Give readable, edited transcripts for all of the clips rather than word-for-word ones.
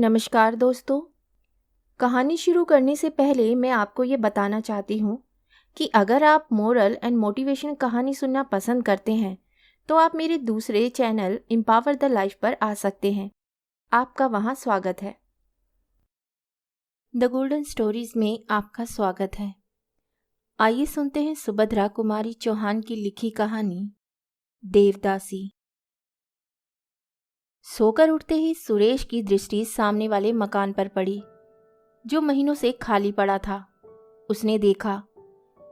नमस्कार दोस्तों। कहानी शुरू करने से पहले मैं आपको ये बताना चाहती हूँ कि अगर आप मोरल एंड मोटिवेशन कहानी सुनना पसंद करते हैं तो आप मेरे दूसरे चैनल एम्पावर द लाइफ पर आ सकते हैं। आपका वहाँ स्वागत है। द गोल्डन स्टोरीज में आपका स्वागत है। आइए सुनते हैं सुभद्रा कुमारी चौहान की लिखी कहानी देवदासी। सोकर उठते ही सुरेश की दृष्टि सामने वाले मकान पर पड़ी जो महीनों से खाली पड़ा था। उसने देखा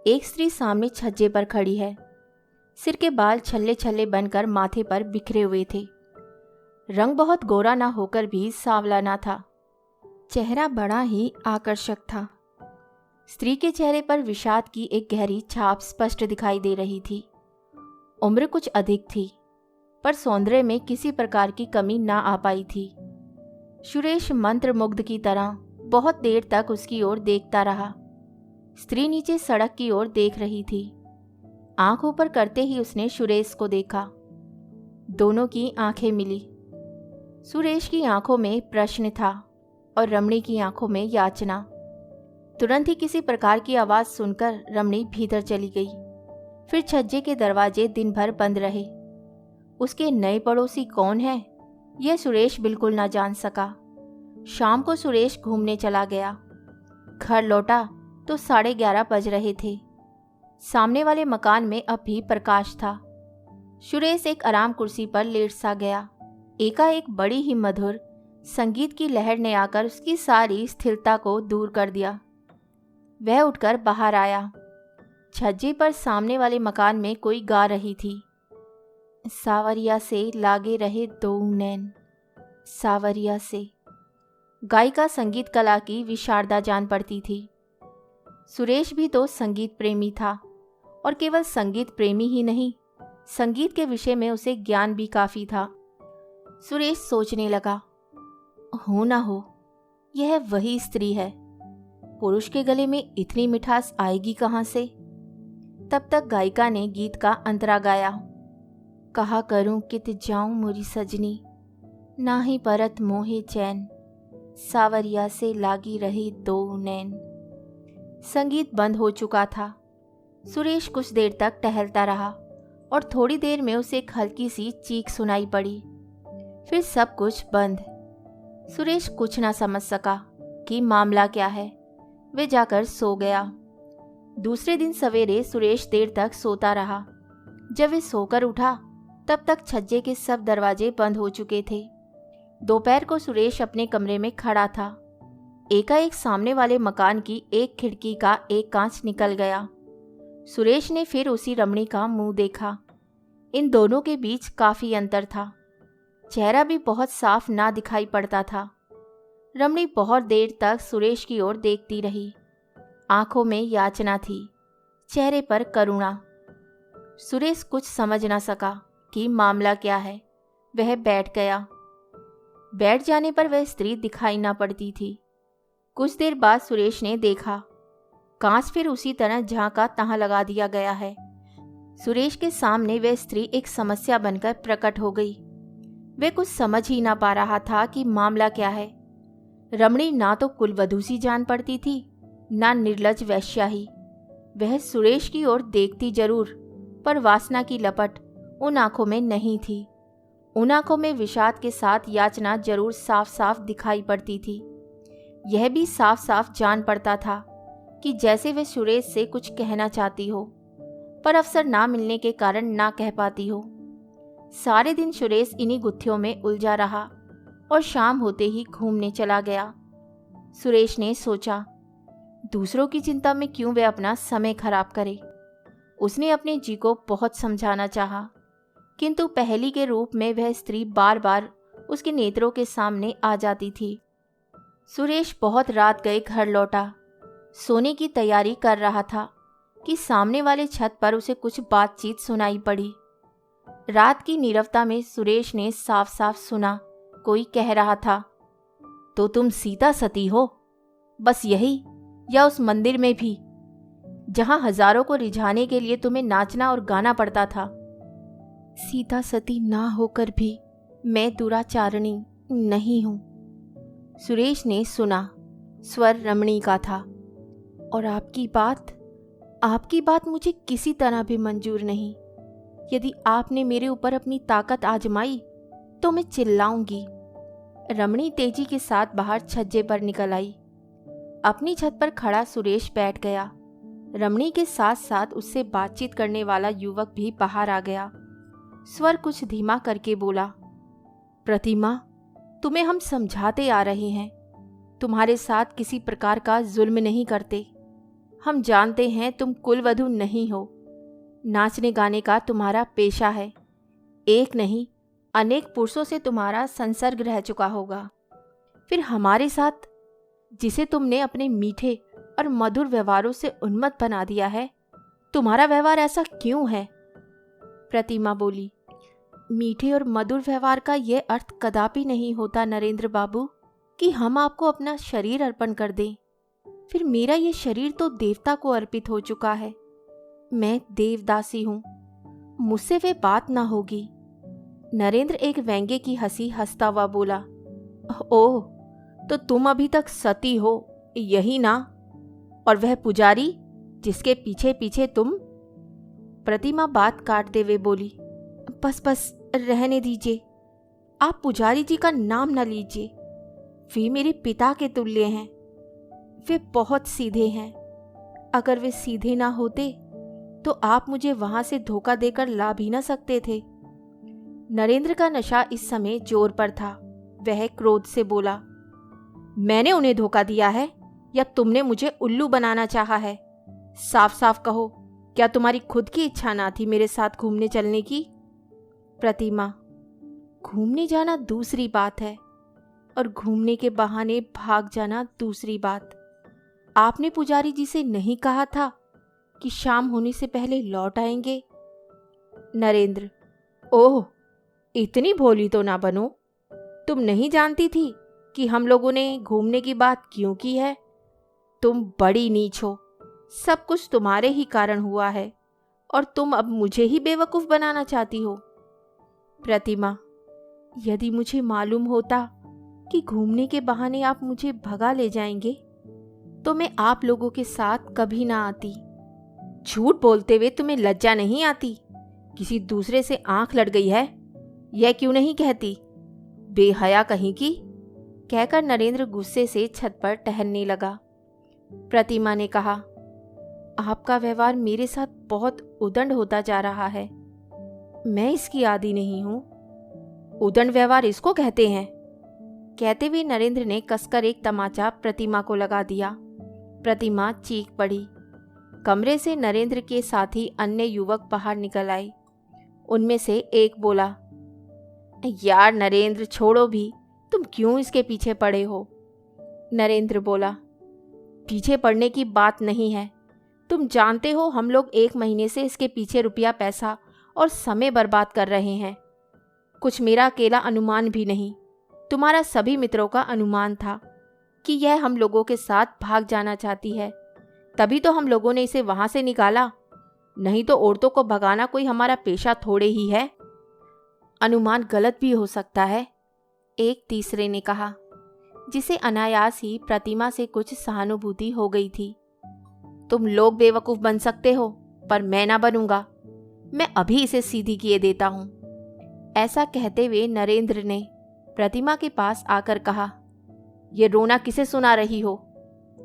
एक स्त्री सामने छज्जे पर खड़ी है। सिर के बाल छल्ले छल्ले बनकर माथे पर बिखरे हुए थे। रंग बहुत गोरा ना होकर भी सांवला ना था। चेहरा बड़ा ही आकर्षक था। स्त्री के चेहरे पर विषाद की एक गहरी छाप स्पष्ट दिखाई दे रही थी। उम्र कुछ अधिक थी पर सौंदर्य में किसी प्रकार की कमी ना आ पाई थी। सुरेश मंत्रमुग्ध की तरह बहुत देर तक उसकी ओर देखता रहा। स्त्री नीचे सड़क की ओर देख रही थी। आंख ऊपर करते ही उसने सुरेश को देखा। दोनों की आंखें मिली। सुरेश की आंखों में प्रश्न था और रमणी की आंखों में याचना। तुरंत ही किसी प्रकार की आवाज सुनकर रमणी भीतर चली गई। फिर छज्जे के दरवाजे दिन भर बंद रहे। उसके नए पड़ोसी कौन है यह सुरेश बिल्कुल ना जान सका। शाम को सुरेश घूमने चला गया। घर लौटा तो 11:30 बज रहे थे। सामने वाले मकान में अब भी प्रकाश था। सुरेश एक आराम कुर्सी पर लेट सा गया। एकाएक बड़ी ही मधुर संगीत की लहर ने आकर उसकी सारी स्थिरता को दूर कर दिया। वह उठकर बाहर आया। छज्जे पर सामने वाले मकान में कोई गा रही थी। सावरिया से लागे रहे दो नैन, सावरिया से। गायिका संगीत कला की विशारदा जान पड़ती थी। सुरेश भी तो संगीत प्रेमी था और केवल संगीत प्रेमी ही नहीं, संगीत के विषय में उसे ज्ञान भी काफी था। सुरेश सोचने लगा, हो ना हो यह वही स्त्री है। पुरुष के गले में इतनी मिठास आएगी कहाँ से। तब तक गायिका ने गीत का अंतरा गाया। कहा करूं कित जाऊं मोरी सजनी, ना ही परत मोहे चैन, सावरिया से लागी रही दो नैन। संगीत बंद हो चुका था। सुरेश कुछ देर तक टहलता रहा और थोड़ी देर में उसे एक हल्की सी चीख सुनाई पड़ी। फिर सब कुछ बंद। सुरेश कुछ ना समझ सका कि मामला क्या है। वे जाकर सो गया। दूसरे दिन सवेरे सुरेश देर तक सोता रहा। जब वे सोकर उठा तब तक छज्जे के सब दरवाजे बंद हो चुके थे। दोपहर को सुरेश अपने कमरे में खड़ा था। एकाएक सामने वाले मकान की एक खिड़की का एक कांच निकल गया। सुरेश ने फिर उसी रमणी का मुंह देखा। इन दोनों के बीच काफी अंतर था। चेहरा भी बहुत साफ ना दिखाई पड़ता था। रमणी बहुत देर तक सुरेश की ओर देखती रही। आंखों में याचना थी, चेहरे पर करुणा। सुरेश कुछ समझ ना सका कि मामला क्या है। वह बैठ गया। बैठ जाने पर वह स्त्री दिखाई ना पड़ती थी। कुछ देर बाद सुरेश ने देखा कांच फिर उसी तरह जहां का तहां लगा दिया गया है। सुरेश के सामने वह स्त्री एक समस्या बनकर प्रकट हो गई। वह कुछ समझ ही ना पा रहा था कि मामला क्या है। रमणी ना तो कुलवधू सी जान पड़ती थी, ना निर्लज वैश्या ही। वह सुरेश की ओर देखती जरूर, पर वासना की लपट उन आंखों में नहीं थी। उन आंखों में विषाद के साथ याचना जरूर साफ साफ दिखाई पड़ती थी। यह भी साफ साफ जान पड़ता था कि जैसे वे सुरेश से कुछ कहना चाहती हो, पर अवसर ना मिलने के कारण ना कह पाती हो। सारे दिन सुरेश इन्हीं गुत्थियों में उलझा रहा और शाम होते ही घूमने चला गया। सुरेश ने सोचा, दूसरों की चिंता में क्यों वे अपना समय खराब करे। उसने अपने जी को बहुत समझाना चाहा, किंतु पहली के रूप में वह स्त्री बार बार उसके नेत्रों के सामने आ जाती थी। सुरेश बहुत रात गए घर लौटा। सोने की तैयारी कर रहा था कि सामने वाले छत पर उसे कुछ बातचीत सुनाई पड़ी। रात की नीरवता में सुरेश ने साफ साफ सुना, कोई कह रहा था, तो तुम सीता सती हो? बस यही, या उस मंदिर में भी जहां हजारों को रिझाने के लिए तुम्हें नाचना और गाना पड़ता था? सीता सती ना होकर भी मैं दुराचारणी नहीं हूं। सुरेश ने सुना। स्वर रमणी का था। और आपकी बात मुझे किसी तरह भी मंजूर नहीं। यदि आपने मेरे ऊपर अपनी ताकत आजमाई तो मैं चिल्लाऊंगी। रमणी तेजी के साथ बाहर छज्जे पर निकल आई। अपनी छत पर खड़ा सुरेश बैठ गया। रमणी के साथ साथ उससे बातचीत करने वाला युवक भी बाहर आ गया। स्वर कुछ धीमा करके बोला, प्रतिमा, तुम्हें हम समझाते आ रहे हैं। तुम्हारे साथ किसी प्रकार का जुल्म नहीं करते। हम जानते हैं तुम कुलवधू नहीं हो। नाचने गाने का तुम्हारा पेशा है। एक नहीं, अनेक पुरुषों से तुम्हारा संसर्ग रह चुका होगा। फिर हमारे साथ, जिसे तुमने अपने मीठे और मधुर व्यवहारों से उन्मत्त बना दिया है, तुम्हारा व्यवहार ऐसा क्यों है? प्रतिमा बोली, मीठे और मधुर व्यवहार का यह अर्थ कदापि नहीं होता नरेंद्र बाबू कि हम आपको अपना शरीर अर्पण कर दें। फिर मेरा ये शरीर तो देवता को अर्पित हो चुका है। मैं देवदासी हूं। मुझसे वे बात ना होगी। नरेंद्र एक व्यंग्य की हंसी हंसता हुआ बोला, ओह, तो तुम अभी तक सती हो, यही ना? और वह पुजारी जिसके पीछे पीछे तुम? प्रतिमा बात काटते हुए बोली, बस रहने दीजिए। आप पुजारी जी का नाम न लीजिए। वे मेरे पिता के तुल्य हैं। वे बहुत सीधे हैं। अगर वे सीधे ना होते तो आप मुझे वहां से धोखा देकर ला भी ना सकते थे। नरेंद्र का नशा इस समय जोर पर था। वह क्रोध से बोला, मैंने उन्हें धोखा दिया है या तुमने मुझे उल्लू बनाना चाहा है? साफ साफ कहो, क्या तुम्हारी खुद की इच्छा ना थी मेरे साथ घूमने चलने की? प्रतिमा, घूमने जाना दूसरी बात है और घूमने के बहाने भाग जाना दूसरी बात। आपने पुजारी जी से नहीं कहा था कि शाम होने से पहले लौट आएंगे? नरेंद्र, ओह, इतनी भोली तो ना बनो। तुम नहीं जानती थी कि हम लोगों ने घूमने की बात क्यों की है? तुम बड़ी नीच हो। सब कुछ तुम्हारे ही कारण हुआ है और तुम अब मुझे ही बेवकूफ बनाना चाहती हो। प्रतिमा, यदि मुझे मालूम होता कि घूमने के बहाने आप मुझे भगा ले जाएंगे तो मैं आप लोगों के साथ कभी ना आती। झूठ बोलते हुए तुम्हें लज्जा नहीं आती? किसी दूसरे से आंख लड़ गई है, यह क्यों नहीं कहती? बेहया कहीं की। कहकर नरेंद्र गुस्से से छत पर टहलने लगा। प्रतिमा ने कहा, आपका व्यवहार मेरे साथ बहुत उदंड होता जा रहा है। मैं इसकी आदी नहीं हूं। उदंड व्यवहार इसको कहते हैं। कहते हुए नरेंद्र ने कसकर एक तमाचा प्रतिमा को लगा दिया। प्रतिमा चीख पड़ी। कमरे से नरेंद्र के साथी अन्य युवक बाहर निकल आए। उनमें से एक बोला, यार नरेंद्र, छोड़ो भी, तुम क्यों इसके पीछे पड़े हो? नरेंद्र बोला, पीछे पड़ने की बात नहीं है। तुम जानते हो हम लोग 1 महीने से इसके पीछे रुपया पैसा और समय बर्बाद कर रहे हैं। कुछ मेरा अकेला अनुमान भी नहीं, तुम्हारा सभी मित्रों का अनुमान था कि यह हम लोगों के साथ भाग जाना चाहती है। तभी तो हम लोगों ने इसे वहां से निकाला। नहीं तो औरतों को भगाना कोई हमारा पेशा थोड़े ही है। अनुमान गलत भी हो सकता है, एक तीसरे ने कहा, जिसे अनायास ही प्रतिमा से कुछ सहानुभूति हो गई थी। तुम लोग बेवकूफ बन सकते हो, पर मैं ना बनूंगा। मैं अभी इसे सीधी किए देता हूं। ऐसा कहते हुए नरेंद्र ने प्रतिमा के पास आकर कहा, ये रोना किसे सुना रही हो?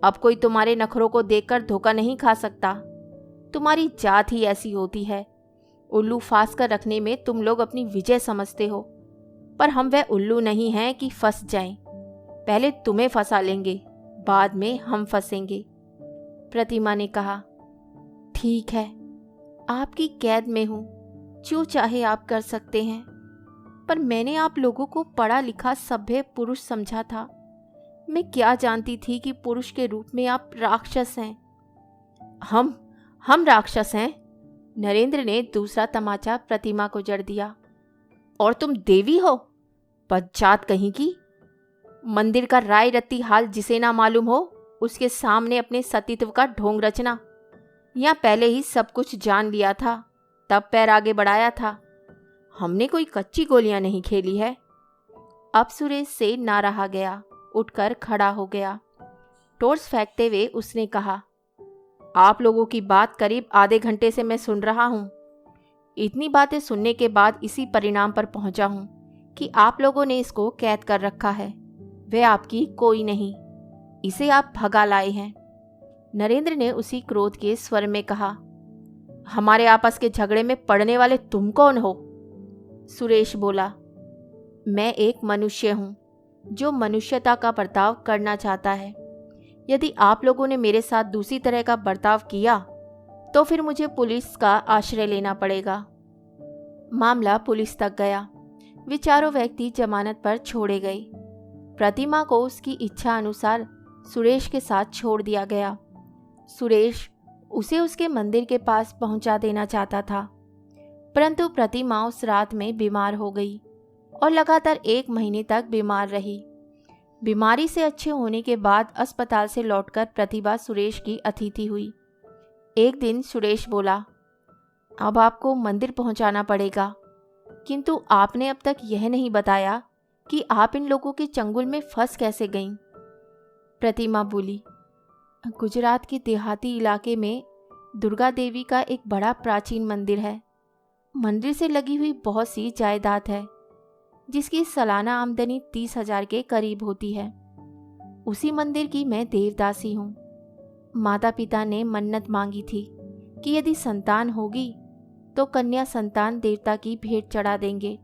अब कोई तुम्हारे नखरों को देखकर धोखा नहीं खा सकता। तुम्हारी जात ही ऐसी होती है। उल्लू फांस कर रखने में तुम लोग अपनी विजय समझते हो, पर हम वह उल्लू नहीं हैं कि फंस जाएं। पहले तुम्हें फंसा लेंगे, बाद में हम फंसेंगे। प्रतिमा ने कहा, ठीक है, आपकी कैद में हूं, जो चाहे आप कर सकते हैं। पर मैंने आप लोगों को पढ़ा लिखा सभ्य पुरुष समझा था। मैं क्या जानती थी कि पुरुष के रूप में आप राक्षस हैं। हम राक्षस हैं? नरेंद्र ने दूसरा तमाचा प्रतिमा को जड़ दिया। और तुम देवी हो? बदजात कहीं की। मंदिर का राय रत्ती हाल जिसे ना मालूम हो, उसके सामने अपने सतीत्व का ढोंग रचना। या पहले ही सब कुछ जान लिया था, तब पैर आगे बढ़ाया था। हमने कोई कच्ची गोलियां नहीं खेली है। अब सुरेश से ना रहा गया। उठकर खड़ा हो गया। टॉर्च फेंकते हुए उसने कहा, आप लोगों की बात करीब आधे घंटे से मैं सुन रहा हूँ। इतनी बातें सुनने के बाद इसी परिणाम पर पहुंचा हूँ कि आप लोगों ने इसको कैद कर रखा है। वह आपकी कोई नहीं, इसे आप भगा लाए हैं। नरेंद्र ने उसी क्रोध के स्वर में कहा, हमारे आपस के झगड़े में पड़ने वाले तुम कौन हो? सुरेश बोला, मैं एक मनुष्य हूँ जो मनुष्यता का बर्ताव करना चाहता है। यदि आप लोगों ने मेरे साथ दूसरी तरह का बर्ताव किया तो फिर मुझे पुलिस का आश्रय लेना पड़ेगा। मामला पुलिस तक गया। वे चारों व्यक्ति जमानत पर छोड़े गए। प्रतिमा को उसकी इच्छा अनुसार सुरेश के साथ छोड़ दिया गया। सुरेश उसे उसके मंदिर के पास पहुंचा देना चाहता था, परंतु प्रतिमा उस रात में बीमार हो गई और लगातार 1 महीने तक बीमार रही। बीमारी से अच्छे होने के बाद अस्पताल से लौटकर प्रतिभा सुरेश की अतिथि हुई। एक दिन सुरेश बोला, अब आपको मंदिर पहुंचाना पड़ेगा, किंतु आपने अब तक यह नहीं बताया कि आप इन लोगों के चंगुल में फंस कैसे गईं। प्रतिमा बोली, गुजरात के देहाती इलाके में दुर्गा देवी का एक बड़ा प्राचीन मंदिर है। मंदिर से लगी हुई बहुत सी जायदाद है, जिसकी सालाना आमदनी 30,000 के करीब होती है। उसी मंदिर की मैं देवदासी हूँ। माता पिता ने मन्नत मांगी थी कि यदि संतान होगी तो कन्या संतान देवता की भेंट चढ़ा देंगे।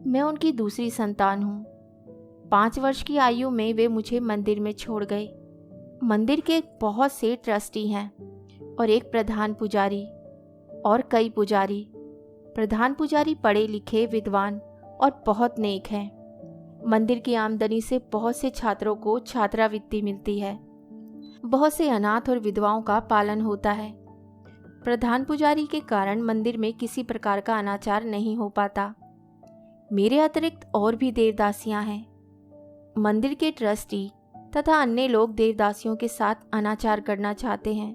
मैं उनकी दूसरी संतान हूँ। 5 वर्ष की आयु में वे मुझे मंदिर में छोड़ गए। मंदिर के बहुत से ट्रस्टी हैं और एक प्रधान पुजारी और कई पुजारी। प्रधान पुजारी पढ़े लिखे, विद्वान और बहुत नेक हैं। मंदिर की आमदनी से बहुत से छात्रों को छात्रावृत्ति मिलती है। बहुत से अनाथ और विधवाओं का पालन होता है। प्रधान पुजारी के कारण मंदिर में किसी प्रकार का अनाचार नहीं हो पाता। मेरे अतिरिक्त और भी देवदासियां हैं। मंदिर के ट्रस्टी तथा अन्य लोग देवदासियों के साथ अनाचार करना चाहते हैं,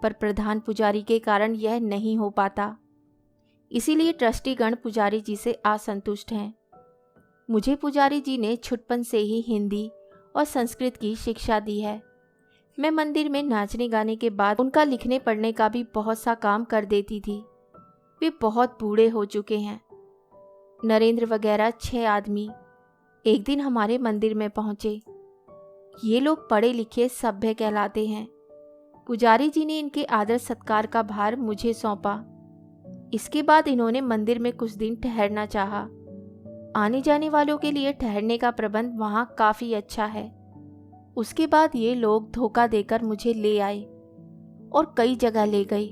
पर प्रधान पुजारी के कारण यह नहीं हो पाता। इसीलिए ट्रस्टीगण पुजारी जी से असंतुष्ट हैं। मुझे पुजारी जी ने छुटपन से ही हिंदी और संस्कृत की शिक्षा दी है। मैं मंदिर में नाचने गाने के बाद उनका लिखने पढ़ने का भी बहुत सा काम कर देती थी। वे बहुत बूढ़े हो चुके हैं। नरेंद्र वगैरह 6 आदमी एक दिन हमारे मंदिर में पहुंचे। ये लोग पढ़े लिखे सभ्य कहलाते हैं। पुजारी जी ने इनके आदर सत्कार का भार मुझे सौंपा। इसके बाद इन्होंने मंदिर में कुछ दिन ठहरना चाहा। आने जाने वालों के लिए ठहरने का प्रबंध वहाँ काफ़ी अच्छा है। उसके बाद ये लोग धोखा देकर मुझे ले आए और कई जगह ले गए।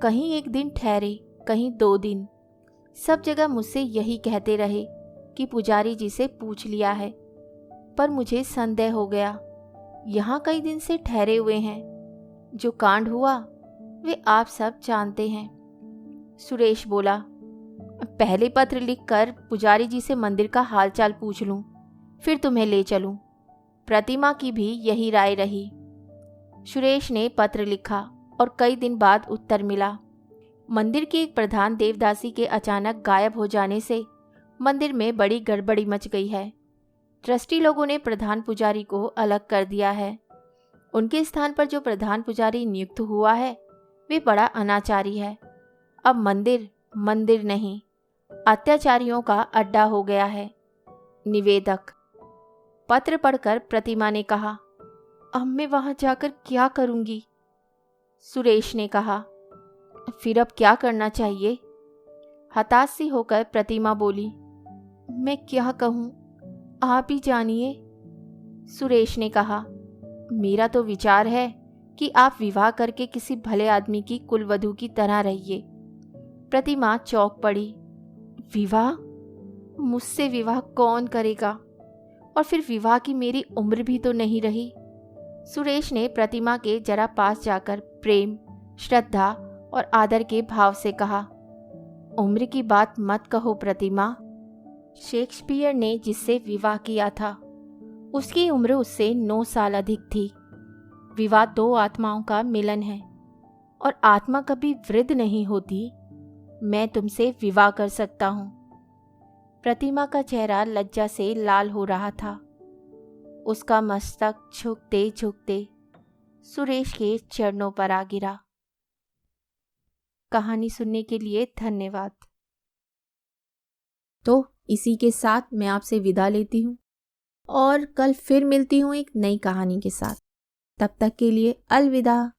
कहीं 1 दिन ठहरे, कहीं 2 दिन। सब जगह मुझसे यही कहते रहे कि पुजारी जी से पूछ लिया है, पर मुझे संदेह हो गया। यहाँ कई दिन से ठहरे हुए हैं। जो कांड हुआ वे आप सब जानते हैं। सुरेश बोला, पहले पत्र लिखकर पुजारी जी से मंदिर का हालचाल पूछ लूं, फिर तुम्हें ले चलूं। प्रतिमा की भी यही राय रही। सुरेश ने पत्र लिखा और कई दिन बाद उत्तर मिला। मंदिर की एक प्रधान देवदासी के अचानक गायब हो जाने से मंदिर में बड़ी गड़बड़ी मच गई है। ट्रस्टी लोगों ने प्रधान पुजारी को अलग कर दिया है। उनके स्थान पर जो प्रधान पुजारी नियुक्त हुआ है वे बड़ा अनाचारी है। अब मंदिर मंदिर नहीं, अत्याचारियों का अड्डा हो गया है। निवेदक। पत्र पढ़कर प्रतिमा ने कहा, अब मैं वहां जाकर क्या करूंगी? सुरेश ने कहा, फिर अब क्या करना चाहिए? हताश सी होकर प्रतिमा बोली, मैं क्या कहूं, आप ही जानिए। सुरेश ने कहा, मेरा तो विचार है कि आप विवाह करके किसी भले आदमी की कुलवधू की तरह रहिए। प्रतिमा चौंक पड़ी। विवाह? मुझसे विवाह कौन करेगा? और फिर विवाह की मेरी उम्र भी तो नहीं रही। सुरेश ने प्रतिमा के जरा पास जाकर प्रेम, श्रद्धा और आदर के भाव से कहा, उम्र की बात मत कहो प्रतिमा। शेक्सपियर ने जिससे विवाह किया था उसकी उम्र उससे 9 साल अधिक थी। विवाह 2 आत्माओं का मिलन है और आत्मा कभी वृद्ध नहीं होती। मैं तुमसे विवाह कर सकता हूँ। प्रतिमा का चेहरा लज्जा से लाल हो रहा था। उसका मस्तक झुकते झुकते सुरेश के चरणों पर आ गिरा। कहानी सुनने के लिए धन्यवाद। तो इसी के साथ मैं आपसे विदा लेती हूँ और कल फिर मिलती हूँ एक नई कहानी के साथ। तब तक के लिए अलविदा।